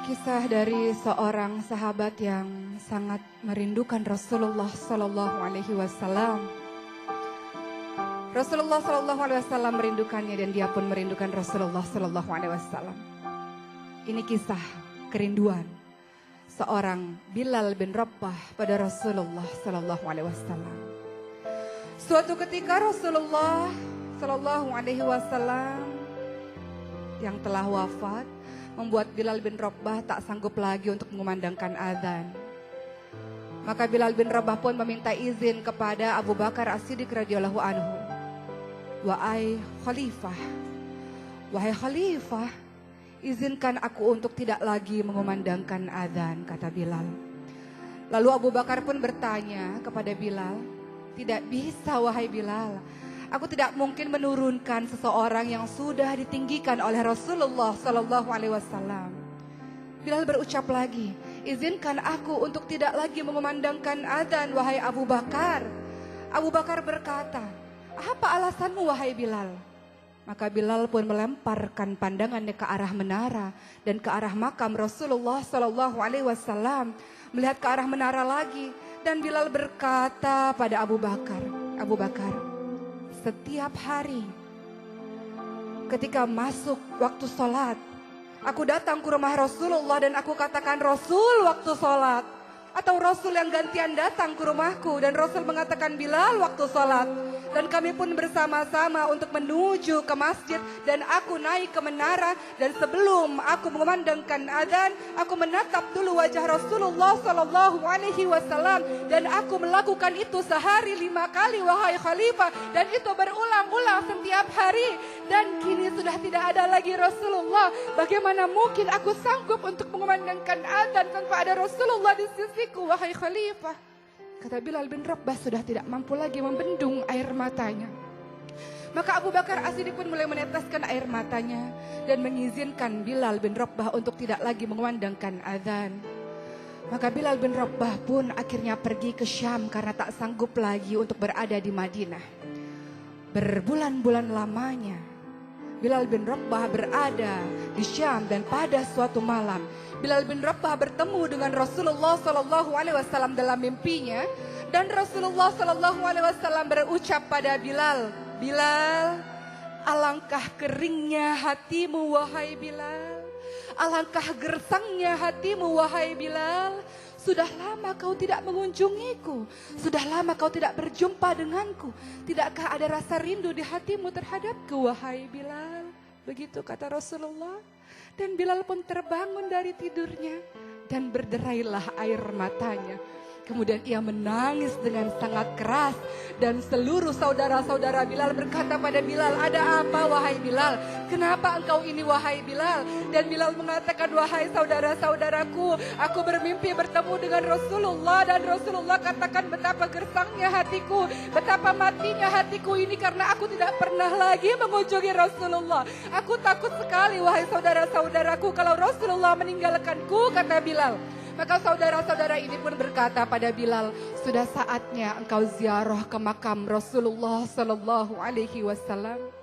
Kisah dari seorang sahabat yang sangat merindukan Rasulullah Sallallahu Alaihi Wasallam. Rasulullah Sallallahu Alaihi Wasallam merindukannya dan dia pun merindukan Rasulullah Sallallahu Alaihi Wasallam. Ini kisah kerinduan seorang Bilal bin Rabah pada Rasulullah Sallallahu Alaihi Wasallam. Suatu ketika Rasulullah Sallallahu Alaihi Wasallam yang telah wafat membuat Bilal bin Rabah tak sanggup lagi untuk mengumandangkan azan. Maka Bilal bin Rabah pun meminta izin kepada Abu Bakar As-Siddiq radhiyallahu anhu. Wahai Khalifah, izinkan aku untuk tidak lagi mengumandangkan azan, kata Bilal. Lalu Abu Bakar pun bertanya kepada Bilal, tidak bisa wahai Bilal. Aku tidak mungkin menurunkan seseorang yang sudah ditinggikan oleh Rasulullah Sallallahu Alaihi Wasallam. Bilal berucap lagi, izinkan aku untuk tidak lagi mengumandangkan azan wahai Abu Bakar. Abu Bakar berkata, apa alasanmu wahai Bilal? Maka Bilal pun melemparkan pandangannya ke arah menara dan ke arah makam Rasulullah Sallallahu Alaihi Wasallam, melihat ke arah menara lagi, dan Bilal berkata pada Abu Bakar, Abu Bakar, setiap hari ketika masuk waktu sholat, aku datang ke rumah Rasulullah dan aku katakan, Rasul waktu sholat. Atau Rasul yang gantian datang ke rumahku dan Rasul mengatakan, Bilal waktu sholat. Dan kami pun bersama-sama untuk menuju ke masjid dan aku naik ke menara. Dan sebelum aku mengumandangkan azan, aku menatap dulu wajah Rasulullah Sallallahu Alaihi Wasallam. Dan aku melakukan itu sehari 5 kali wahai Khalifah. Dan itu berulang-ulang setiap hari. Dan kini sudah tidak ada lagi Rasulullah. Bagaimana mungkin aku sanggup untuk mengumandangkan azan tanpa ada Rasulullah di sisiku wahai Khalifah? Kata Bilal bin Rabah sudah tidak mampu lagi membendung air matanya. Maka Abu Bakar As-Siddiq pun mulai meneteskan air matanya dan mengizinkan Bilal bin Rabah untuk tidak lagi mengumandangkan azan. Maka Bilal bin Rabah pun akhirnya pergi ke Syam karena tak sanggup lagi untuk berada di Madinah. Berbulan-bulan lamanya Bilal bin Rabah berada di Syam dan pada suatu malam Bilal bin Rabah bertemu dengan Rasulullah Sallallahu Alaihi Wasallam dalam mimpinya, dan Rasulullah Sallallahu Alaihi Wasallam berucap pada Bilal, Bilal, alangkah keringnya hatimu wahai Bilal, alangkah gersangnya hatimu wahai Bilal. Sudah lama kau tidak mengunjungiku, sudah lama kau tidak berjumpa denganku. Tidakkah ada rasa rindu di hatimu terhadapku wahai Bilal? Begitu kata Rasulullah. Dan Bilal pun terbangun dari tidurnya dan berderailah air matanya. Kemudian ia menangis dengan sangat keras dan seluruh saudara-saudara Bilal berkata pada Bilal, ada apa wahai Bilal? Kenapa engkau ini wahai Bilal? Dan Bilal mengatakan, wahai saudara-saudaraku, aku bermimpi bertemu dengan Rasulullah dan Rasulullah katakan betapa gersangnya hatiku, betapa matinya hatiku ini karena aku tidak pernah lagi mengunjungi Rasulullah. Aku takut sekali wahai saudara-saudaraku kalau Rasulullah meninggalkanku, kata Bilal. Maka saudara-saudara ini pun berkata pada Bilal, sudah saatnya engkau ziarah ke makam Rasulullah Sallallahu Alaihi Wasallam.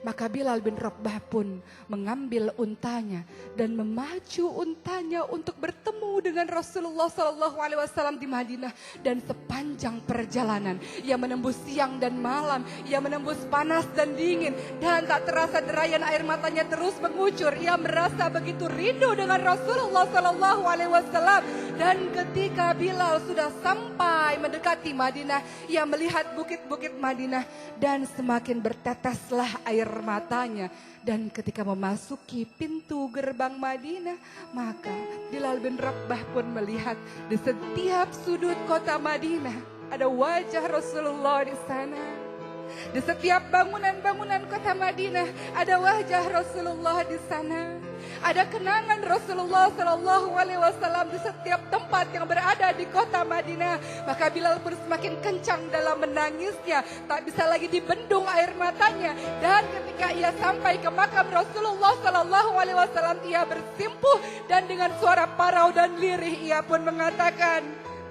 Maka Bilal bin Rabah pun mengambil untanya dan memacu untanya untuk bertemu dengan Rasulullah Sallallahu Alaihi Wasallam di Madinah. Dan sepanjang perjalanan ia menembus siang dan malam, ia menembus panas dan dingin, dan tak terasa derayan air matanya terus mengucur. Ia merasa begitu rindu dengan Rasulullah Sallallahu Alaihi Wasallam. Dan ketika Bilal sudah sampai mendekati Madinah, ia melihat bukit-bukit Madinah dan semakin berteteslah air matanya. Dan ketika memasuki pintu gerbang Madinah, maka Bilal bin Rabah pun melihat di setiap sudut kota Madinah ada wajah Rasulullah di sana. Di setiap bangunan-bangunan kota Madinah ada wajah Rasulullah di sana. Ada kenangan Rasulullah Sallallahu Alaihi Wasallam di setiap tempat yang berada di kota Madinah. Maka Bilal pun semakin kencang dalam menangisnya, tak bisa lagi dibendung air matanya. Dan ketika ia sampai ke makam Rasulullah Sallallahu Alaihi Wasallam, ia bersimpuh dan dengan suara parau dan lirih ia pun mengatakan,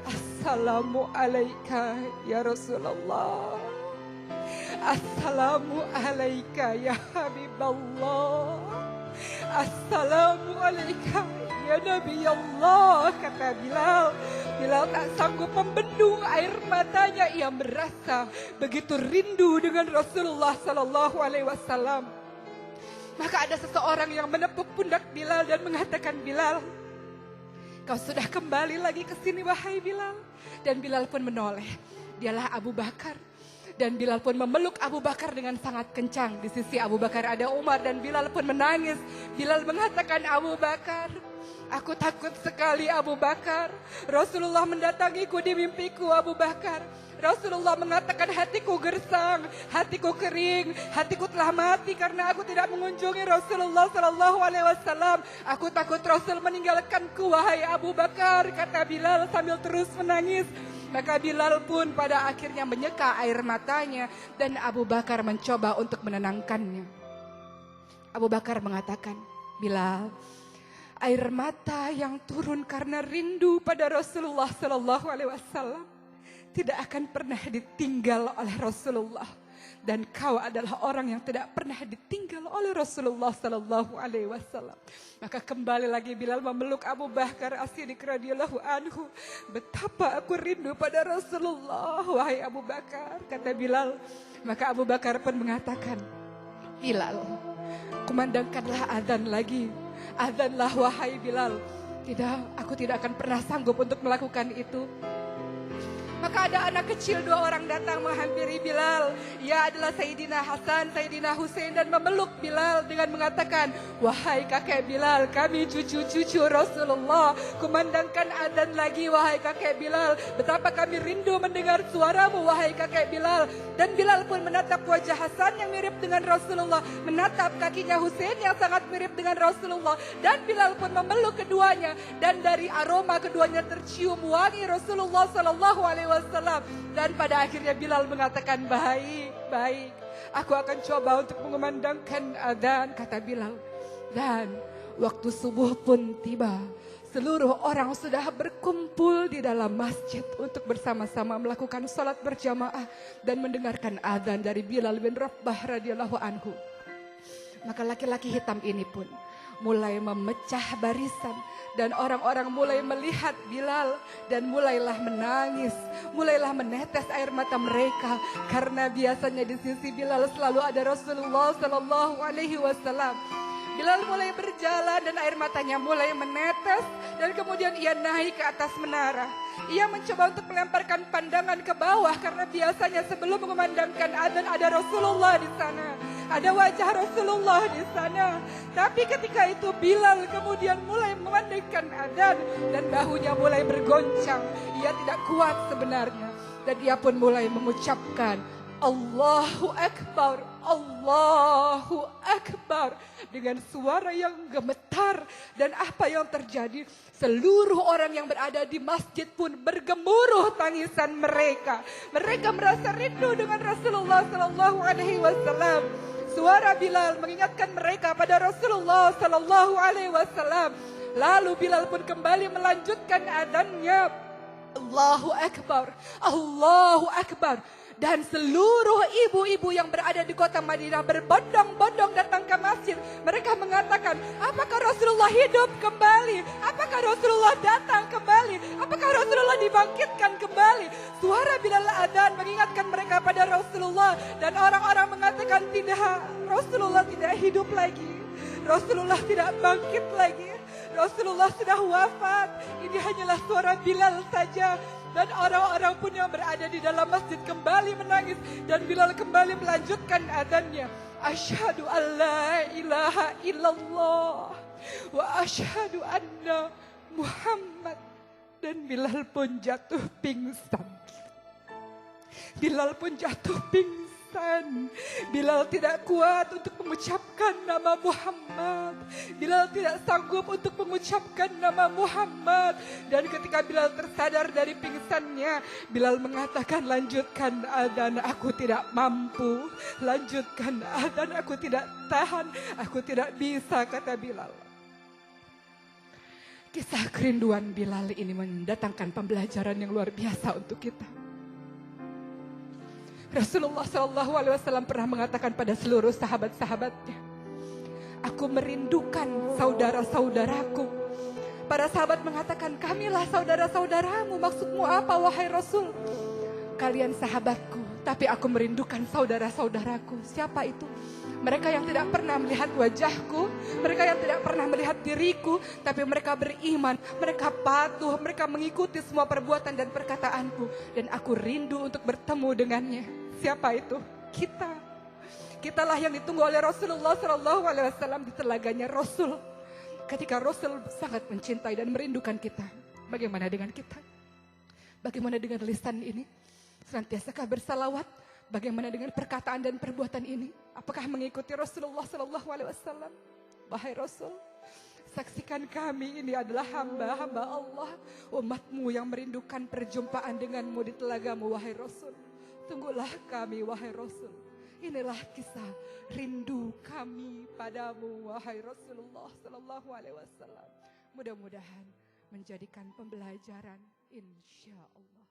Assalamu alaika ya Rasulullah. Assalamu alaika ya Habiballah. Assalamu alaika ya Nabi Allah, kata Bilal. Bilal tak sanggup membendung air matanya, ia merasa begitu rindu dengan Rasulullah Sallallahu Alaihi Wasallam. Maka ada seseorang yang menepuk pundak Bilal dan mengatakan, Bilal, kau sudah kembali lagi ke sini wahai Bilal. Dan Bilal pun menoleh, dialah Abu Bakar. Dan Bilal pun memeluk Abu Bakar dengan sangat kencang. Di sisi Abu Bakar ada Umar dan Bilal pun menangis. Bilal mengatakan, Abu Bakar, aku takut sekali Abu Bakar. Rasulullah mendatangiku di mimpiku Abu Bakar. Rasulullah mengatakan hatiku gersang, hatiku kering, hatiku telah mati karena aku tidak mengunjungi Rasulullah Sallallahu Alaihi Wasallam. Aku takut Rasul meninggalkanku wahai Abu Bakar, kata Bilal sambil terus menangis. Maka Bilal pun pada akhirnya menyeka air matanya dan Abu Bakar mencoba untuk menenangkannya. Abu Bakar mengatakan, Bilal, air mata yang turun karena rindu pada Rasulullah Sallallahu Alaihi Wasallam tidak akan pernah ditinggal oleh Rasulullah. Dan kau adalah orang yang tidak pernah ditinggal oleh Rasulullah Sallallahu Alaihi Wasallam. Maka kembali lagi Bilal memeluk Abu Bakar As-Siddiq radhiyallahu anhu. Betapa aku rindu pada Rasulullah, wahai Abu Bakar, kata Bilal. Maka Abu Bakar pun mengatakan, Bilal, kumandangkanlah azan lagi. Azanlah wahai Bilal. Tidak, aku tidak akan pernah sanggup untuk melakukan itu. Maka ada anak kecil 2 orang datang menghampiri Bilal. Ia adalah Sayyidina Hasan, Sayyidina Husain, dan memeluk Bilal dengan mengatakan, wahai kakek Bilal, kami cucu-cucu Rasulullah. Kumandangkan adzan lagi wahai kakek Bilal. Betapa kami rindu mendengar suaramu wahai kakek Bilal. Dan Bilal pun menatap wajah Hasan yang mirip dengan Rasulullah, menatap kakinya Husain yang sangat mirip dengan Rasulullah. Dan Bilal pun memeluk keduanya. Dan dari aroma keduanya tercium wangi Rasulullah Sallallahu Alaihi Wasallam. Dan pada akhirnya Bilal mengatakan, baik, aku akan coba untuk mengumandangkan adzan, kata Bilal. Dan waktu subuh pun tiba. Seluruh orang sudah berkumpul di dalam masjid untuk bersama-sama melakukan salat berjamaah dan mendengarkan adzan dari Bilal bin Rabah radhiyallahu anhu. Maka laki-laki hitam ini pun mulai memecah barisan dan orang-orang mulai melihat Bilal dan mulailah menangis, mulailah menetes air mata mereka karena biasanya di sisi Bilal selalu ada Rasulullah Sallallahu Alaihi Wasallam. Bilal mulai berjalan dan air matanya mulai menetes dan kemudian ia naik ke atas menara. Ia mencoba untuk melemparkan pandangan ke bawah karena biasanya sebelum mengumandangkan adzan ada Rasulullah di sana. Ada wajah Rasulullah di sana. Tapi ketika itu Bilal kemudian mulai mengumandangkan adzan dan bahunya mulai bergoncang. Ia tidak kuat sebenarnya. Dan ia pun mulai mengucapkan Allahu Akbar, Allahu Akbar dengan suara yang gemetar. Dan apa yang terjadi? Seluruh orang yang berada di masjid pun bergemuruh tangisan mereka. Mereka merasa rindu dengan Rasulullah Sallallahu Alaihi Wasallam. Suara Bilal mengingatkan mereka pada Rasulullah Sallallahu Alaihi Wasallam. Lalu Bilal pun kembali melanjutkan adzannya. Allahu Akbar, Allahu Akbar. Dan seluruh ibu-ibu yang berada di kota Madinah berbondong-bondong datang ke masjid. Mereka mengatakan, apakah Rasulullah hidup kembali? Apakah Rasulullah datang kembali? Apakah Rasulullah dibangkitkan kembali? Suara Bilal adzan mengingatkan mereka pada Rasulullah. Dan orang-orang mengatakan tidak, Rasulullah tidak hidup lagi. Rasulullah tidak bangkit lagi. Rasulullah sudah wafat. Ini hanyalah suara Bilal saja. Dan orang-orang pun yang berada di dalam masjid kembali menangis. Dan Bilal kembali melanjutkan adzannya. Asyhadu an la ilaha illallah wa asyhadu anna Muhammad. Dan Bilal pun jatuh pingsan. Bilal pun jatuh pingsan. Bilal tidak kuat untuk mengucapkan nama Muhammad. Bilal tidak sanggup untuk mengucapkan nama Muhammad. Dan ketika Bilal tersadar dari pingsannya, Bilal mengatakan, lanjutkan adzan, aku tidak mampu. Lanjutkan adzan, aku tidak tahan. Aku tidak bisa, kata Bilal. Kisah kerinduan Bilal ini mendatangkan pembelajaran yang luar biasa untuk kita. Rasulullah SAW pernah mengatakan pada seluruh sahabat-sahabatnya, aku merindukan saudara-saudaraku. Para sahabat mengatakan, kamilah saudara-saudaramu. Maksudmu apa wahai Rasul? Kalian sahabatku, tapi aku merindukan saudara-saudaraku. Siapa itu? Mereka yang tidak pernah melihat wajahku, mereka yang tidak pernah melihat diriku, tapi mereka beriman, mereka patuh, mereka mengikuti semua perbuatan dan perkataanku, dan aku rindu untuk bertemu dengannya. Siapa itu? Kita. Kitalah yang ditunggu oleh Rasulullah SAW di telaganya Rasul. Ketika Rasul sangat mencintai dan merindukan kita, bagaimana dengan kita? Bagaimana dengan lisan ini? Senantiasakah bersalawat? Bagaimana dengan perkataan dan perbuatan ini? Apakah mengikuti Rasulullah SAW? Wahai Rasul, saksikan kami ini adalah hamba-hamba Allah, umatmu yang merindukan perjumpaan denganmu di telagamu, wahai Rasul. Tunggulah kami, wahai Rasul. Inilah kisah rindu kami padamu, wahai Rasulullah SAW. Mudah-mudahan menjadikan pembelajaran, insya Allah.